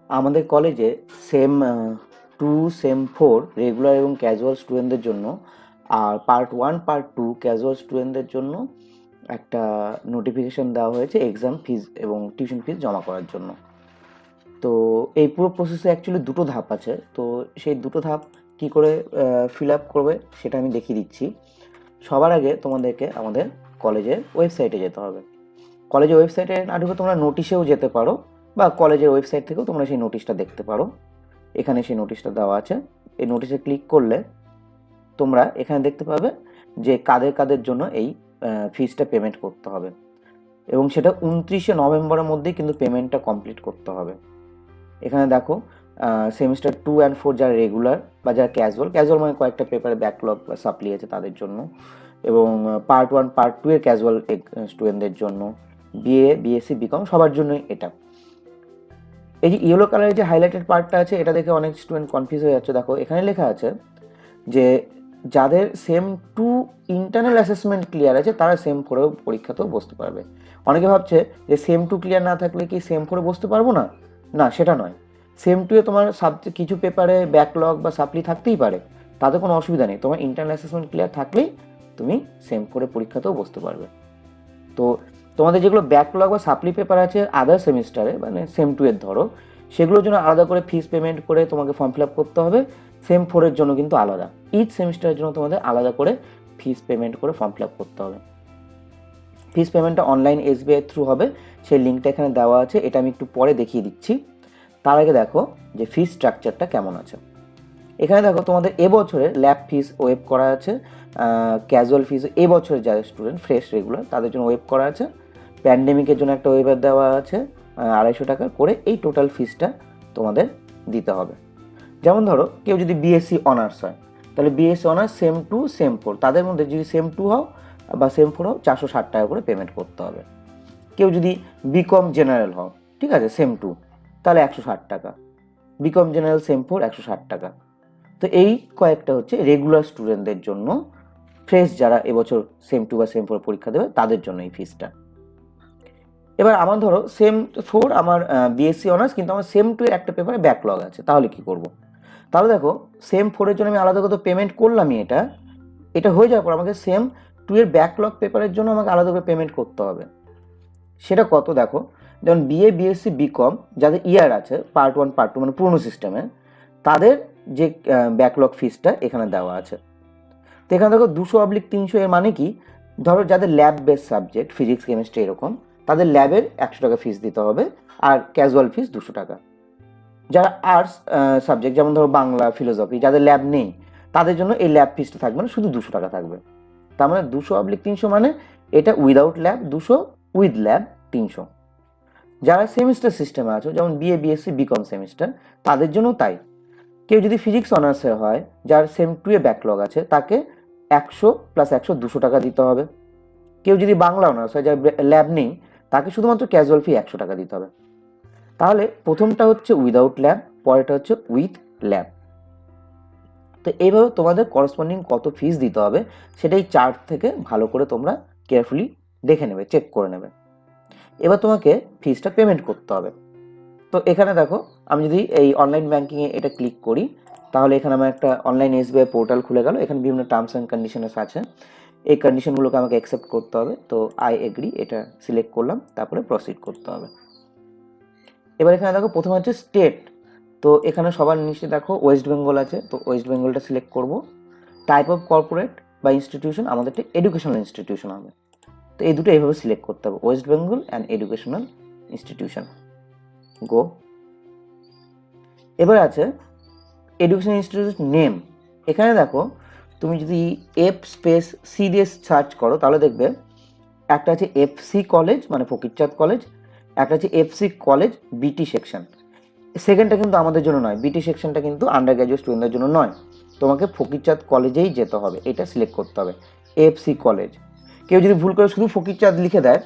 আমাদের কলেজে same 2 same 4 regular এবং ক্যাজুয়াল স্টুডেন্টদের জন্য আর পার্ট 1 পার্ট 2 ক্যাজুয়াল স্টুডেন্টদের জন্য একটা নোটিফিকেশন দেওয়া হয়েছে এক্সাম ফিজ এবং টিউশন ফিজ জমা করার জন্য। তো এই পুরো প্রসেসে অ্যাকচুয়ালি দুটো ধাপ আছে। তো সেই দুটো ধাপ কি করে ফিল আপ করবে সেটা আমি দেখিয়ে দিচ্ছি। সবার আগে তোমাদেরকে আমাদের কলেজের ওয়েবসাইটে যেতে হবে। কলেজের ওয়েবসাইটে না ঢুকে তোমরা নোটিশেও যেতে পারো, বা কলেজের ওয়েবসাইট থেকেও তোমরা সেই নোটিশটা দেখতে পারো। এখানে সেই নোটিশটা দেওয়া আছে। এই নোটিশে ক্লিক করলে তোমরা এখানে দেখতে পাবে যে কাদের কাদের জন্য এই ফিজটা পেমেন্ট করতে হবে, এবং সেটা 29শে নভেম্বরের মধ্যেই কিন্তু পেমেন্টটা কমপ্লিট করতে হবে। এখানে দেখো সেমিস্টার 2 অ্যান্ড 4 যারা রেগুলার বা যারা ক্যাজুয়াল মানে কয়েকটা পেপারে ব্যাকলগ বা সাপ্লি আছে তাদের জন্য, এবং পার্ট 1 পার্ট 2 এর ক্যাজুয়াল স্টুডেন্টদের জন্য, বিএ বিএসসি বিকম সবার জন্যই এটা। এই যে ইয়েলো কালারের যে হাইলাইটেড পার্টটা আছে এটা দেখে অনেক স্টুডেন্ট কনফিউজ হয়ে যাচ্ছে। দেখো এখানে লেখা আছে যে যাদের সেম 2 ইন্টারনাল অ্যাসেসমেন্ট ক্লিয়ার আছে তারা সেম 4এও পরীক্ষাতেও বসতে পারবে। অনেকে ভাবছে যে সেম 2 ক্লিয়ার না থাকলে কি সেম 4এ বসতে পারবো না, না সেটা নয়। সেম 2 এ তোমার কিছু পেপারে ব্যাকলগ বা সাপ্লি থাকতেই পারে, তাতে কোনো অসুবিধা নেই। তোমার ইন্টারনাল অ্যাসেসমেন্ট ক্লিয়ার থাকলেই তুমি সেম 4এ পরীক্ষাতেও বসতে পারবে। তো তোমাদের যেগুলো ব্যাকলগ বা সাপ্লি পেপার আছে আদার সেমিস্টারে, মানে সেম 2 এর ধরো, সেগুলোর জন্য আলাদা করে ফিস পেমেন্ট করে তোমাকে ফর্ম ফিল আপ করতে হবে। সেম 4 এর জন্য কিন্তু আলাদা, ইচ সেমিস্টারের জন্য তোমাদের আলাদা করে ফিস পেমেন্ট করে ফর্ম ফিল আপ করতে হবে। ফিস পেমেন্টটা অনলাইন এসবিআই থ্রু হবে, সেই লিঙ্কটা এখানে দেওয়া আছে, এটা আমি একটু পরে দেখিয়ে দিচ্ছি। তার আগে দেখো যে ফিস স্ট্রাকচারটা কেমন আছে। এখানে দেখো তোমাদের এবছরের ল্যাব ফিস ওয়েভ করা আছে, ক্যাজুয়াল ফিস এবছরের যারা স্টুডেন্ট ফ্রেশ রেগুলার তাদের জন্য ওয়েভ করা আছে। প্যান্ডেমিকের জন্য একটা ওয়েভার দেওয়া আছে 250 টাকা করে। এই টোটাল ফিসটা তোমাদের দিতে হবে। যেমন ধরো কেউ যদি বিএসসি অনার্স হয়, তাহলে বিএসসি অনার্স সেম 2 সেম 4, তাদের মধ্যে যদি সেম 2 হও বা সেম 4 হও 460 টাকা করে পেমেন্ট করতে হবে। কেউ যদি বিকম জেনারেল হও, ঠিক আছে, সেম 2, তাহলে 160 টাকা। বিকম জেনারেল সেম 4 160 টাকা। তো এই কয়েকটা হচ্ছে রেগুলার স্টুডেন্টদের জন্য, ফ্রেশ যারা এবছর সেম 2 বা সেম 4 পরীক্ষা দেবে তাদের জন্য এই ফিসটা। এবার আমার ধরো সেম 4 আমার বিএসসি অনার্স, কিন্তু আমার সেম 2 এর একটা পেপারে ব্যাকলগ আছে, তাহলে কি করব? তাহলে দেখো সেম 4 এর জন্য আমি আলাদা করে পেমেন্ট করলামই, এটা হয়ে যাওয়ার পর আমাকে সেম 2 এর ব্যাকলগ পেপারের জন্য আমাকে আলাদা করে পেমেন্ট করতে হবে। সেটা কত দেখো, যেমন বিএ বিএসসি বিকম যাদের ইয়ার আছে পার্ট 1 পার্ট 2 মানে পুরনো সিস্টেমে, তাদের যে ব্যাকলগ ফিসটা এখানে দেওয়া আছে। তো এখানে দেখো 200/300 এর মানে কি, ধরো যাদের lab base subject physics chemistry এরকম, তাদের ল্যাবের 100 টাকা ফিস দিতে হবে, আর ক্যাজুয়াল ফিস 200 টাকা। যারা আর্টস সাবজেক্ট যেমন ধরো বাংলা ফিলোসফি, যাদের ল্যাব নেই তাদের জন্য এই ল্যাব ফিসটা থাকবে না, শুধু 200 টাকা থাকবে। তার মানে 200/300 মানে এটা উইদাউট ল্যাব 200, উইথ ল্যাব 300। যারা সেমিস্টার সিস্টেমে আছো যেমন বিএ বিএসসি বিকম সেমিস্টার, তাদের জন্য তাই। কেউ যদি ফিজিক্স অনার্সের হয়, যার সেম 2 এ ব্যাকলগ আছে, তাকে 100 + 100 200 টাকা দিতে হবে। কেউ যদি বাংলা অনার্স হয়, যার ল্যাব নেই, তাকে শুধুমাত্র ক্যাজুয়াল ফি 100 টাকা দিতে হবে। তাহলে প্রথমটা হচ্ছে উইদাউট ল্যাব, পরেরটা হচ্ছে উইথ ল্যাব। তো এইভাবে তোমাদের করসপন্ডিং কত ফিস দিতে হবে সেটাই চার্ট থেকে ভালো করে তোমরা কেয়ারফুলি দেখে নেবে, চেক করে নেবে। এবার তোমাকে ফিসটা পেমেন্ট করতে হবে। তো এখানে দেখো আমি যদি এই অনলাইন ব্যাঙ্কিংয়ে এটা ক্লিক করি, তাহলে এখানে আমার একটা অনলাইন এসবিআই পোর্টাল খুলে গেল। এখানে বিভিন্ন টার্মস অ্যান্ড কন্ডিশনস আছে, এই কন্ডিশনগুলোকে আমাকে অ্যাকসেপ্ট করতে হবে। তো আই এগ্রি এটা সিলেক্ট করলাম, তারপরে প্রসিড করতে হবে। এবার এখানে দেখো প্রথমে হচ্ছে স্টেট। তো এখানে সবার নিচে দেখো ওয়েস্ট বেঙ্গল আছে, তো ওয়েস্ট বেঙ্গলটা সিলেক্ট করব। টাইপ অফ কর্পোরেট বা ইনস্টিটিউশন, আমাদেরটা এডুকেশনাল ইনস্টিটিউশন হবে। তো এই দুটো এইভাবে সিলেক্ট করতে হবে, West Bengal and educational institution. Go. এবার আছে এডুকেশন ইনস্টিটিউট নেম। এখানে দেখো তুমি যদি এফ স্পেস সিডিএস সার্চ করো তাহলে দেখবে একটা আছে এফসি কলেজ মানে ফকিরচাঁদ কলেজ, একটা আছে এফসি কলেজ বিটি সেকশন। সেকেন্ডটা কিন্তু আমাদের জন্য নয়, বিটি সেকশনটা কিন্তু আন্ডার গ্র্যাজুয়েট স্টুডেন্টদের জন্য নয়। তোমাকে ফকিরচাঁদ কলেজেই যেতে হবে, এটা সিলেক্ট করতে হবে, এফসি কলেজ। কেউ যদি ভুল করে শুধু ফকিরচাঁদ লিখে দেয়,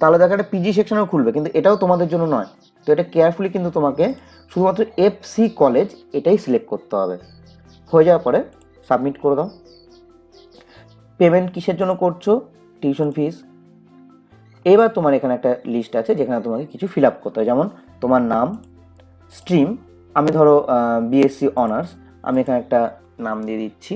তাহলে দেখো একটা পিজি সেকশনও খুলবে, কিন্তু এটাও তোমাদের জন্য নয়। তো এটা কেয়ারফুলি কিন্তু তোমাকে শুধুমাত্র এফসি কলেজ এটাই সিলেক্ট করতে হবে। হয়ে যাওয়ার পরে সাবমিট করে দাও। পেমেন্ট কিসের জন্য করছো? Tuition fees. এবার তোমার এখানে একটা লিস্ট আছে যেখানে তোমাকে কিছু ফিল আপ করতে হবে, যেমন তোমার নাম, স্ট্রিম আমি ধরো বিএসসি অনার্স, আমি এখানে একটা নাম দিয়ে দিচ্ছি,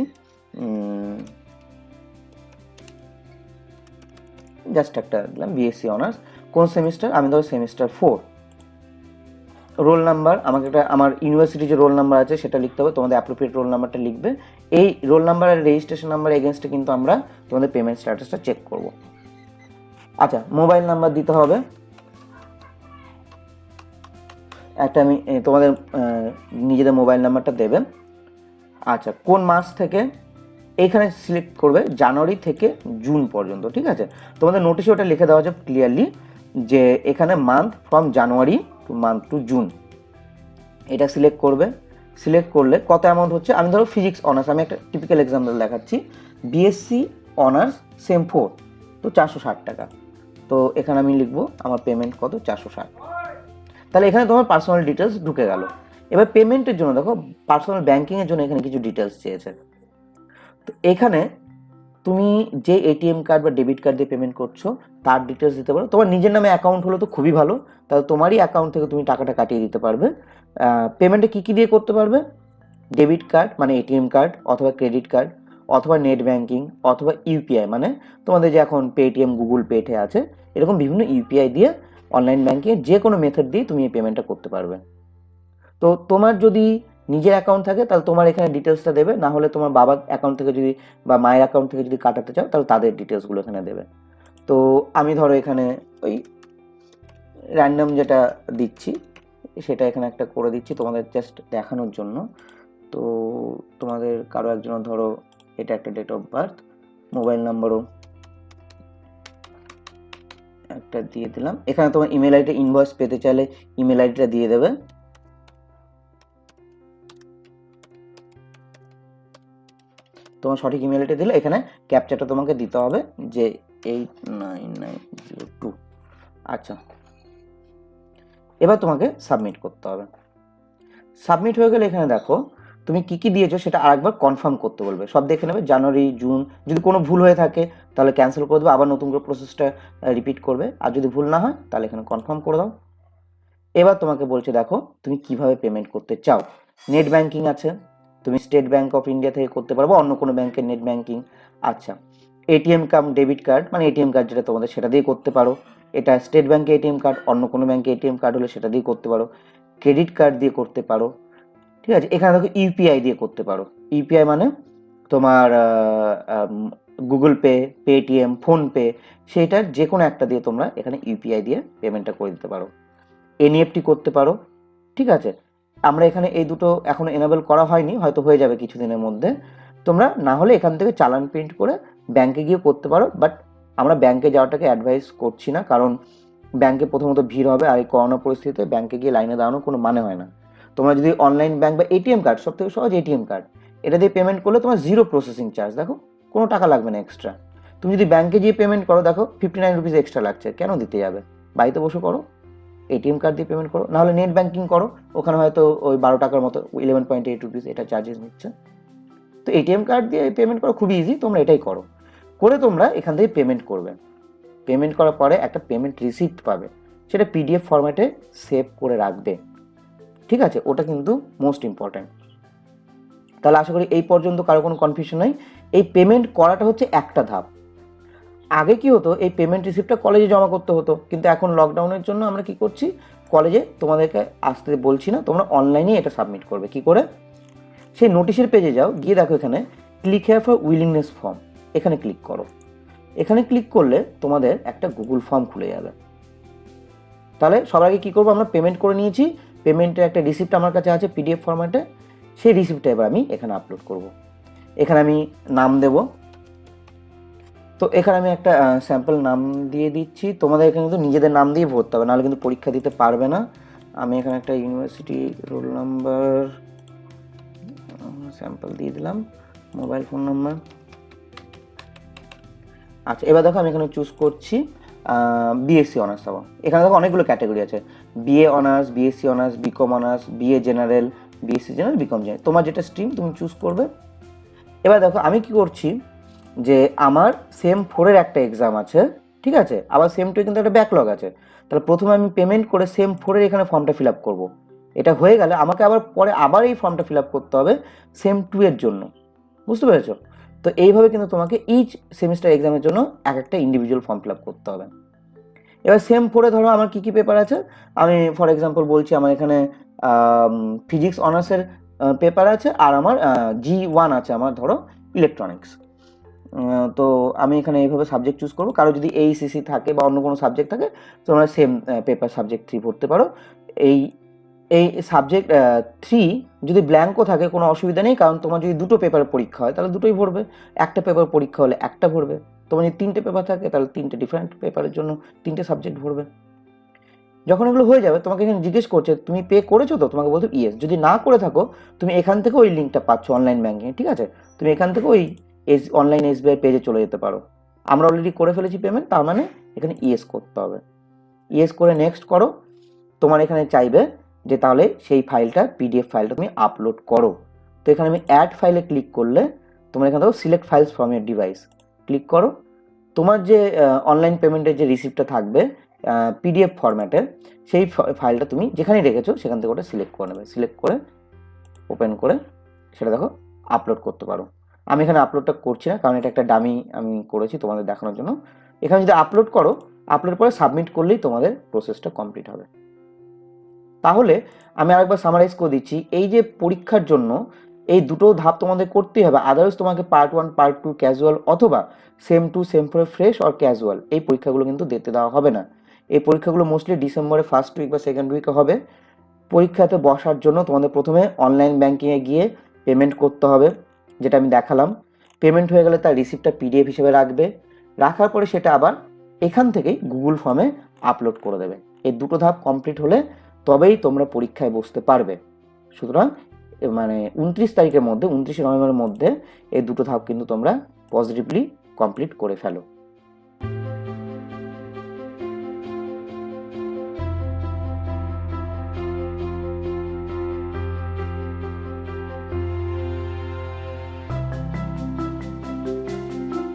জাস্ট একটা দিলাম বিএসসি অনার্স। কোন সেমিস্টার? আমি ধরো সেমিস্টার 4। রোল নাম্বার আমাকে একটা আমার ইউনিভার্সিটি যে রোল নাম্বার আছে সেটা লিখতে হবে, তোমাদের অ্যাপ্রোপ্রিয়েট রোল নাম্বারটা লিখবে। এই রোল নাম্বার আর রেজিস্ট্রেশন নাম্বার এগেনস্টে কিন্তু আমরা তোমাদের পেমেন্ট স্ট্যাটাসটা চেক করব। আচ্ছা, মোবাইল নাম্বার দিতে হবে একটা, আমি তোমাদের নিজেদের মোবাইল নাম্বারটা দেবে। আচ্ছা, কোন মাস থেকে? এইখানে সিলেক্ট করবে জানুয়ারি থেকে জুন পর্যন্ত, ঠিক আছে? তোমাদের নোটিশে ওটা লিখে দেওয়া আছে ক্লিয়ারলি যে এখানে month from January to month to June, এটা সিলেক্ট করবে। সিলেক্ট করলে কত অ্যামাউন্ট হচ্ছে, আমি ধরো ফিজিক্স অনার্স, আমি একটা টিপিক্যাল এক্সাম্পল দেখাচ্ছি, বিএসসি অনার্স সেম 4, তো 460 টাকা। তো এখানে আমি লিখবো আমার পেমেন্ট কত, 460। তাহলে এখানে তোমার পার্সোনাল ডিটেলস ঢুকে গেল। এবার পেমেন্টের জন্য দেখো পার্সোনাল ব্যাংকিংয়ের জন্য এখানে কিছু ডিটেলস চেয়েছে। তো এখানে তুমি যে এটিএম কার্ড বা ডেবিট কার্ড দিয়ে পেমেন্ট করছো তার ডিটেলস দিতে পারো। তোমার নিজের নামে অ্যাকাউন্ট হলো তো খুবই ভালো, তাহলে তোমারই অ্যাকাউন্ট থেকে তুমি টাকাটা কাটিয়ে দিতে পারবে। পেমেন্টে কী কী দিয়ে করতে পারবে? ডেবিট কার্ড মানে এটিএম কার্ড, অথবা ক্রেডিট কার্ড, অথবা নেট ব্যাঙ্কিং, অথবা ইউপিআই মানে তোমাদের যে এখন পেটিএম, গুগল পেটে আছে, এরকম বিভিন্ন ইউপিআই দিয়ে অনলাইন ব্যাঙ্কিংয়ের যে কোনো মেথড দিয়ে তুমি এই পেমেন্টটা করতে পারবে। তো তোমার যদি নিজের অ্যাকাউন্ট থাকে তাহলে তোমার এখানে ডিটেলসটা দেবে, না হলে তোমার বাবার অ্যাকাউন্ট থেকে যদি বা মায়ের অ্যাকাউন্ট থেকে যদি কাটাতে চাও তাহলে তাদের ডিটেলসগুলো এখানে দেবে। তো আমি ধরো এখানে ওই র্যান্ডম যেটা দিচ্ছি সেটা এখানে একটা করে দিচ্ছি তোমাদের জাস্ট দেখানোর জন্য। তো তোমাদের কারো একজনের ধরো এটা একটা ডেট অফ বার্থ, মোবাইল নাম্বারও একটা দিয়ে দিলাম। এখানে তোমার ইমেল আইডি, ইনভয়েস পেতে চাইলে ইমেল আইডিটা দিয়ে দেবে। তোমার সঠিক ইমেল আইডি দিলে এখানে ক্যাপচাটা তোমাকে দিতে হবে যে 89902। আচ্ছা, এবার তোমাকে সাবমিট করতে হবে। সাবমিট হয়ে গেলে এখানে দেখো তুমি কি কি দিয়েছো সেটা আরেকবার কনফার্ম করতে বলবে, সব দেখে নেবে জানুয়ারি জুন। যদি কোনো ভুল হয়ে থাকে তাহলে ক্যান্সেল করে দেবে, আবার নতুন করে প্রসেসটা রিপিট করবে, আর যদি ভুল না হয় তাহলে এখানে কনফার্ম করে দাও। এবার তোমাকে বলছে দেখো তুমি কিভাবে পেমেন্ট করতে চাও। নেট ব্যাঙ্কিং আছে, তুমি স্টেট ব্যাঙ্ক অফ ইন্ডিয়া থেকে করতে পারবো, অন্য কোনো ব্যাংকের নেট ব্যাঙ্কিং। আচ্ছা, এটিএম কাম ডেবিট কার্ড মানে এটিএম কার্ড যেটা তোমাদের সেটা দিয়ে করতে পারো, এটা স্টেট ব্যাঙ্কে এটিএম কার্ড, অন্য কোনো ব্যাঙ্কে এটিএম কার্ড হলে সেটা দিয়ে করতে পারো। ক্রেডিট কার্ড দিয়ে করতে পারো, ঠিক আছে? এখানে দেখো ইউপিআই দিয়ে করতে পারো। ইউপিআই মানে তোমার গুগল পে, পেটিএম, ফোনপে, সেইটার যে কোনো একটা দিয়ে তোমরা এখানে ইউপিআই দিয়ে পেমেন্টটা করে দিতে পারো। এনইএফটি করতে পারো, ঠিক আছে? আমরা এখানে এই দুটো এখনো এনেবল করা হয়নি, হয়তো হয়ে যাবে কিছুদিনের মধ্যে। তোমরা না হলে এখান থেকে চালান প্রিন্ট করে ব্যাংকে গিয়ে করতে পারো, বাট আমরা ব্যাংকে যাওয়াটাকে অ্যাডভাইস করছি না, কারণ ব্যাংকে প্রথমত ভিড় হবে, আর এই করোনা পরিস্থিতিতে ব্যাংকে গিয়ে লাইনে দাঁড়ানোর কোনো মানে হয় না। তোমরা যদি অনলাইন ব্যাংক বা এটিএম কার্ড, সব থেকে সহজ এটিএম কার্ড, এটা দিয়ে পেমেন্ট করলে তোমার জিরো প্রসেসিং চার্জ, দেখো কোনো টাকা লাগবে না এক্সট্রা। তুমি যদি ব্যাংকে গিয়ে পেমেন্ট করো দেখো 59 রুপিস এক্সট্রা লাগছে, কেন দিতে যাবে? বাড়িতে বসে করো, এটিএম কার্ড দিয়ে পেমেন্ট করো, নাহলে নেট ব্যাঙ্কিং করো, ওখানে হয়তো ওই 12 টাকার মতো 11.8 রুপিস এটা চার্জেস নিচ্ছে। তো এটিএম কার্ড দিয়ে পেমেন্ট করো, খুবই ইজি, তোমরা এটাই করো। করে তোমরা এখান থেকে পেমেন্ট করবে। পেমেন্ট করার পরে একটা পেমেন্ট রিসিপ্ট পাবে, সেটা পিডিএফ ফরম্যাটে সেভ করে রাখবে, ঠিক আছে? ওটা কিন্তু মোস্ট ইম্পর্ট্যান্ট। তাহলে আশা করি এই পর্যন্ত কারো কোনো কনফিউশন নেই। এই পেমেন্ট করাটা হচ্ছে একটা ধাপ। আগে কি হতো, এই পেমেন্ট রিসিপ্টটা কলেজে জমা করতে হতো, কিন্তু এখন লকডাউনের জন্য আমরা কি করছি, কলেজে তোমাদেরকে আসতে বলছি না, তোমরা অনলাইনে এটা সাবমিট করবে। কি করে? সেই নোটিশের পেজে যাও, গিয়ে দেখো এখানে click here for willingness form, এখানে ক্লিক করো। এখানে ক্লিক করলে তোমাদের একটা গুগল ফর্ম খুলে যাবে। তাহলে সবার আগে কী করবো, আমরা পেমেন্ট করে নিয়েছি, পেমেন্টের একটা রিসিপ্ট আমার কাছে আছে পিডিএফ ফরম্যাটে, সেই রিসিপ্টটা এবার আমি এখানে আপলোড করব। এখানে আমি নাম দেব, তো এখানে আমি একটা স্যাম্পল নাম দিয়ে দিচ্ছি। তোমাদের এখানে কিন্তু নিজেদের নাম দিয়ে ভরতে হবে, নাহলে কিন্তু পরীক্ষা দিতে পারবে না। আমি এখানে একটা ইউনিভার্সিটি রোল নাম্বার স্যাম্পল দিয়ে দিলাম, মোবাইল ফোন নাম্বার। আচ্ছা, এবার দেখো আমি এখানে চুজ করছি বিএসসি অনার্স। দেখো এখানে দেখো অনেকগুলো ক্যাটাগরি আছে, BA honours, BSc honours, BCom honours, BA general, BSc general, BCom general, তোমার যেটা স্ট্রিম তুমি চুজ করবে। এবার দেখো আমি কি করছি, যে আমার সেম 4-এর একটা এক্সাম আছে, ঠিক আছে? আবার সেম 2 কিন্তু একটা ব্যাকলগ আছে। তাহলে প্রথমে আমি পেমেন্ট করে সেম 4-এর এখানে ফর্মটা ফিল আপ করবো। এটা হয়ে গেলে আমাকে আবার পরে আবার এই ফর্মটা ফিল আপ করতে হবে সেম 2 এর জন্য, বুঝতে পেরেছো? তো এইভাবে কিন্তু তোমাকে ইচ সেমিস্টার এক্সামের জন্য এক একটা ইন্ডিভিজুয়াল ফর্ম ফিল আপ করতে হবে। এবার সেম 4-এ ধরো আমার কী কী পেপার আছে, আমি ফর এক্সাম্পল বলছি, আমার এখানে ফিজিক্স অনার্সের পেপার আছে, আর আমার G1 আছে আমার ধরো ইলেকট্রনিক্স। তো আমি এখানে এইভাবে সাবজেক্ট চুজ করবো। কারো যদি ACC থাকে বা অন্য কোনো সাবজেক্ট থাকে তোমরা সেম পেপার সাবজেক্ট 3 পড়তে পারো। এই এই সাবজেক্ট 3 যদি ব্ল্যাঙ্কও থাকে কোনো অসুবিধা নেই, কারণ তোমার যদি দুটো পেপারের পরীক্ষা হয় তাহলে দুটোই ভরবে, একটা পেপার পরীক্ষা হলে একটা ভরবে। তোমার যদি 3টে পেপার থাকে তাহলে 3টে ডিফারেন্ট পেপারের জন্য 3টে সাবজেক্ট ভরবে। যখন এগুলো হয়ে যাবে তোমাকে এখানে জিজ্ঞেস করছে তুমি পে করেছো তো, তোমাকে বলতে ইয়েস। যদি না করে থাকো তুমি এখান থেকে ওই লিঙ্কটা পাচ্ছ অনলাইন ব্যাঙ্কিং, ঠিক আছে? তুমি এখান থেকে ওই অনলাইন SBI পেজে চলে যেতে পারো। আমরা অলরেডি করে ফেলেছি পেমেন্ট, তার মানে এখানে ইয়েস করতে হবে। ইয়েস করে নেক্সট করো। তোমার এখানে চাইবে যে তাহলে সেই ফাইলটা PDF ফাইলটা তুমি আপলোড করো। তো এখানে আমি অ্যাড ফাইলে ক্লিক করলে তোমার এখানে দেখো select files from year device, click করো। তোমার যে অনলাইন পেমেন্টের যে রিসিপ্টটা থাকবে PDF ফরম্যাটে, সেই ফাইলটা তুমি যেখানেই রেখেছো সেখান থেকে ওটা সিলেক্ট করে নেবে। সিলেক্ট করে ওপেন করে সেটা দেখো আপলোড করতে পারো। আমি এখানে আপলোডটা করছি না, কারণ এটা একটা ডামি আমি করেছি তোমাদের দেখানোর জন্য। এখানে যদি আপলোড করো, আপলোড করে সাবমিট করলেই তোমাদের প্রসেসটা কমপ্লিট হবে। তাহলে আমি আরেকবার সামারাইজ করে দিচ্ছি, এই যে পরীক্ষার জন্য এই দুটো ধাপ তোমাদের করতেই হবে। আদারওয়াইজ তোমাকে পার্ট 1 পার্ট 2 ক্যাজুয়াল অথবা same 2 same 4 fresh or casual এই পরীক্ষাগুলো কিন্তু দিতে দেওয়া হবে না। এই পরীক্ষাগুলো মোস্টলি ডিসেম্বরের ফার্স্ট উইক বা সেকেন্ড উইকে হবে। পরীক্ষাতে বসার জন্য তোমাদের প্রথমে অনলাইন ব্যাঙ্কিংয়ে গিয়ে পেমেন্ট করতে হবে, যেটা আমি দেখালাম। পেমেন্ট হয়ে গেলে তার রিসিপ্টটা PDF হিসেবে রাখবে। রাখার পরে সেটা আবার এখান থেকেই গুগল ফর্মে আপলোড করে দেবে। এই দুটো ধাপ কমপ্লিট হলে তবেই তোমরা পরীক্ষায় বসতে পারবে। সুতরাং মানে 29 তারিখের মধ্যে, 29শে নভেম্বরের মধ্যে এই দুটো ধাপ কিন্তু তোমরা পজিটিভলি কমপ্লিট করে ফেলো।